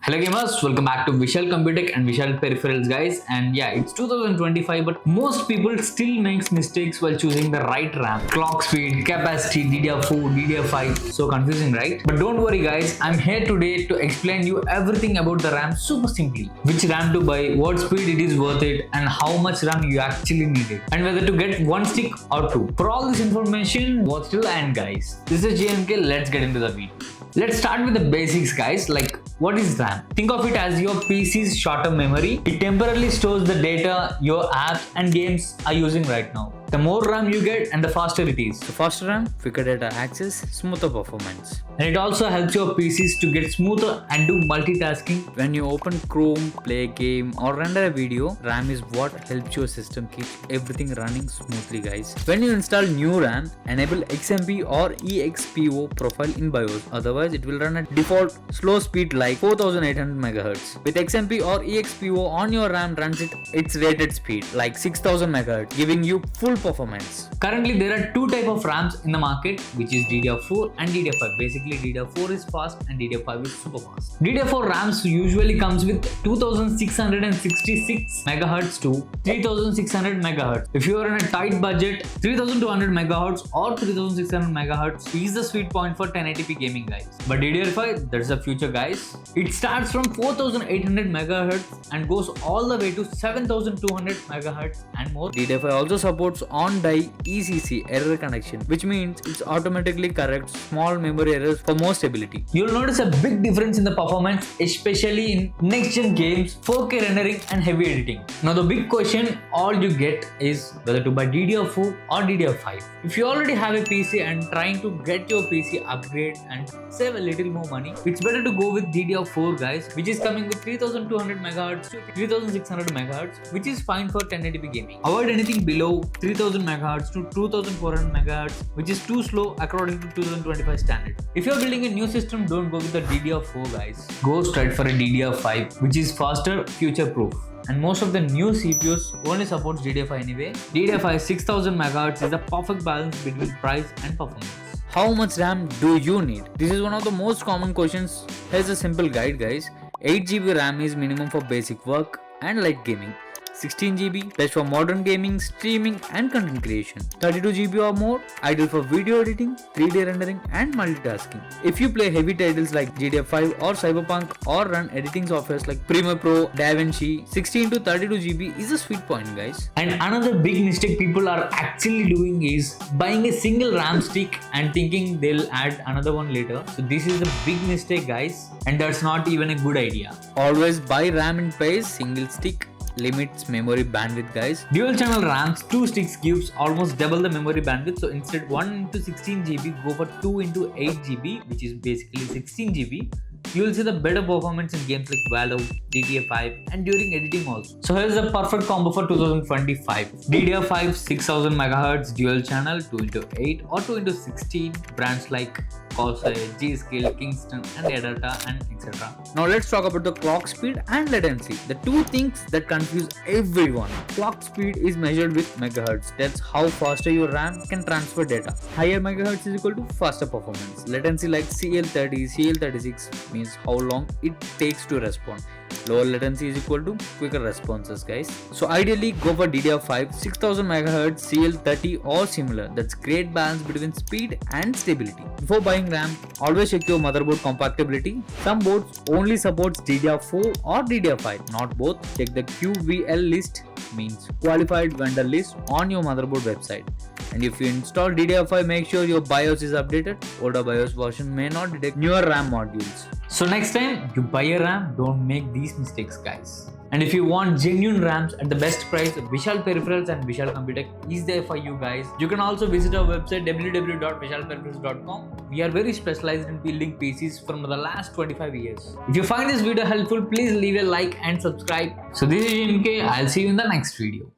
Hello gamers, welcome back to Vishal Computech and Vishal Peripherals guys. And yeah, it's 2025 but most people still makes mistakes while choosing the right RAM. Clock speed, capacity, DDR4, DDR5, so confusing right? But don't worry guys, I'm here today to explain you everything about the RAM super simply. Which RAM to buy, what speed it is worth it and how much RAM you actually need it. And whether to get one stick or two. For all this information, watch till the end guys. This is JMK, let's get into the video. Let's start with the basics guys, like what is RAM? Think of it as your PC's short-term memory. It temporarily stores the data your apps and games are using right now. The more RAM you get and the faster it is. The faster RAM, quicker data access, smoother performance. And it also helps your PCs to get smoother and do multitasking. When you open Chrome, play a game or render a video, RAM is what helps your system keep everything running smoothly guys. When you install new RAM, enable XMP or EXPO profile in BIOS. Otherwise it will run at default slow speed like 4800 MHz. With XMP or EXPO on your RAM runs its rated speed like 6000 MHz, giving you full performance. Currently there are two types of RAMs in the market, which is DDR4 and DDR5. Basically DDR4 is fast and DDR5 is super fast. DDR4 RAMs usually comes with 2666 MHz to 3600 MHz. If you are in a tight budget, 3200 MHz or 3600 MHz is the sweet point for 1080p gaming guys. But DDR5, that's the future guys. It starts from 4800 MHz and goes all the way to 7200 MHz and more. DDR5 also supports on-die ECC error connection, which means it automatically corrects small memory errors for more stability. You'll notice a big difference in the performance, especially in next-gen games, 4K rendering and heavy editing. Now the big question all you get is whether to buy DDR4 or DDR5. If you already have a PC and trying to get your PC upgrade and save a little more money, it's better to go with DDR4 guys, which is coming with 3200 MHz to 3600 MHz, which is fine for 1080p gaming. Avoid anything below 3000 MHz to 2400 MHz, which is too slow according to 2025 standard. If you're building a new system, don't go with the DDR4 guys. Go straight for a DDR5, which is faster, future-proof. And most of the new CPUs only supports DDR5 anyway. DDR5 6000 MHz is the perfect balance between price and performance. How much RAM do you need? This is one of the most common questions. Here's a simple guide guys. 8GB RAM is minimum for basic work and light gaming. 16GB best for modern gaming, streaming and content creation. 32GB or more ideal for video editing, 3D rendering and multitasking. If you play heavy titles like DDR5 or Cyberpunk or run editing softwares like Premiere Pro, DaVinci, 16 to 32GB is a sweet point guys. And another big mistake people are actually doing is buying a single RAM stick and thinking they'll add another one later. So this is a big mistake guys, and that's not even a good idea. Always buy RAM in pairs. Single stick limits memory bandwidth guys. Dual channel RAMs, 2 sticks gives almost double the memory bandwidth. So instead 1 into 16GB, go for 2 into 8GB, which is basically 16GB. You will see the better performance in games like Valo, DDR5 and during editing also. So here's the perfect combo for 2025. DDR5 6000 MHz dual channel 2 into 8 or 2 into 16. Brands like Corsair, G-Skill, Kingston and Adata and etc. Now let's talk about the clock speed and latency, the two things that confuse everyone. Clock speed is measured with megahertz. That's how faster your RAM can transfer data. Higher megahertz is equal to faster performance. Latency like CL30, CL36 means how long it takes to respond. Lower latency is equal to quicker responses guys. So ideally go for DDR5 6000 MHz CL30 or similar. That's great balance between speed and stability. Before buying RAM, always check your motherboard compatibility. Some boards only supports DDR4 or DDR5, not both. Check the QVL list, means qualified vendor list, on your motherboard website. And if you install DDR5, make sure your BIOS is updated. Older BIOS version may not detect newer RAM modules. So next time you buy a RAM, don't make these mistakes guys. And if you want genuine RAMs at the best price, Vishal Peripherals and Vishal Computech is there for you guys. You can also visit our website www.vishalperipherals.com. We are very specialized in building PCs from the last 25 years. If you find this video helpful, please leave a like and subscribe. So this is JMK. I'll see you in the next video.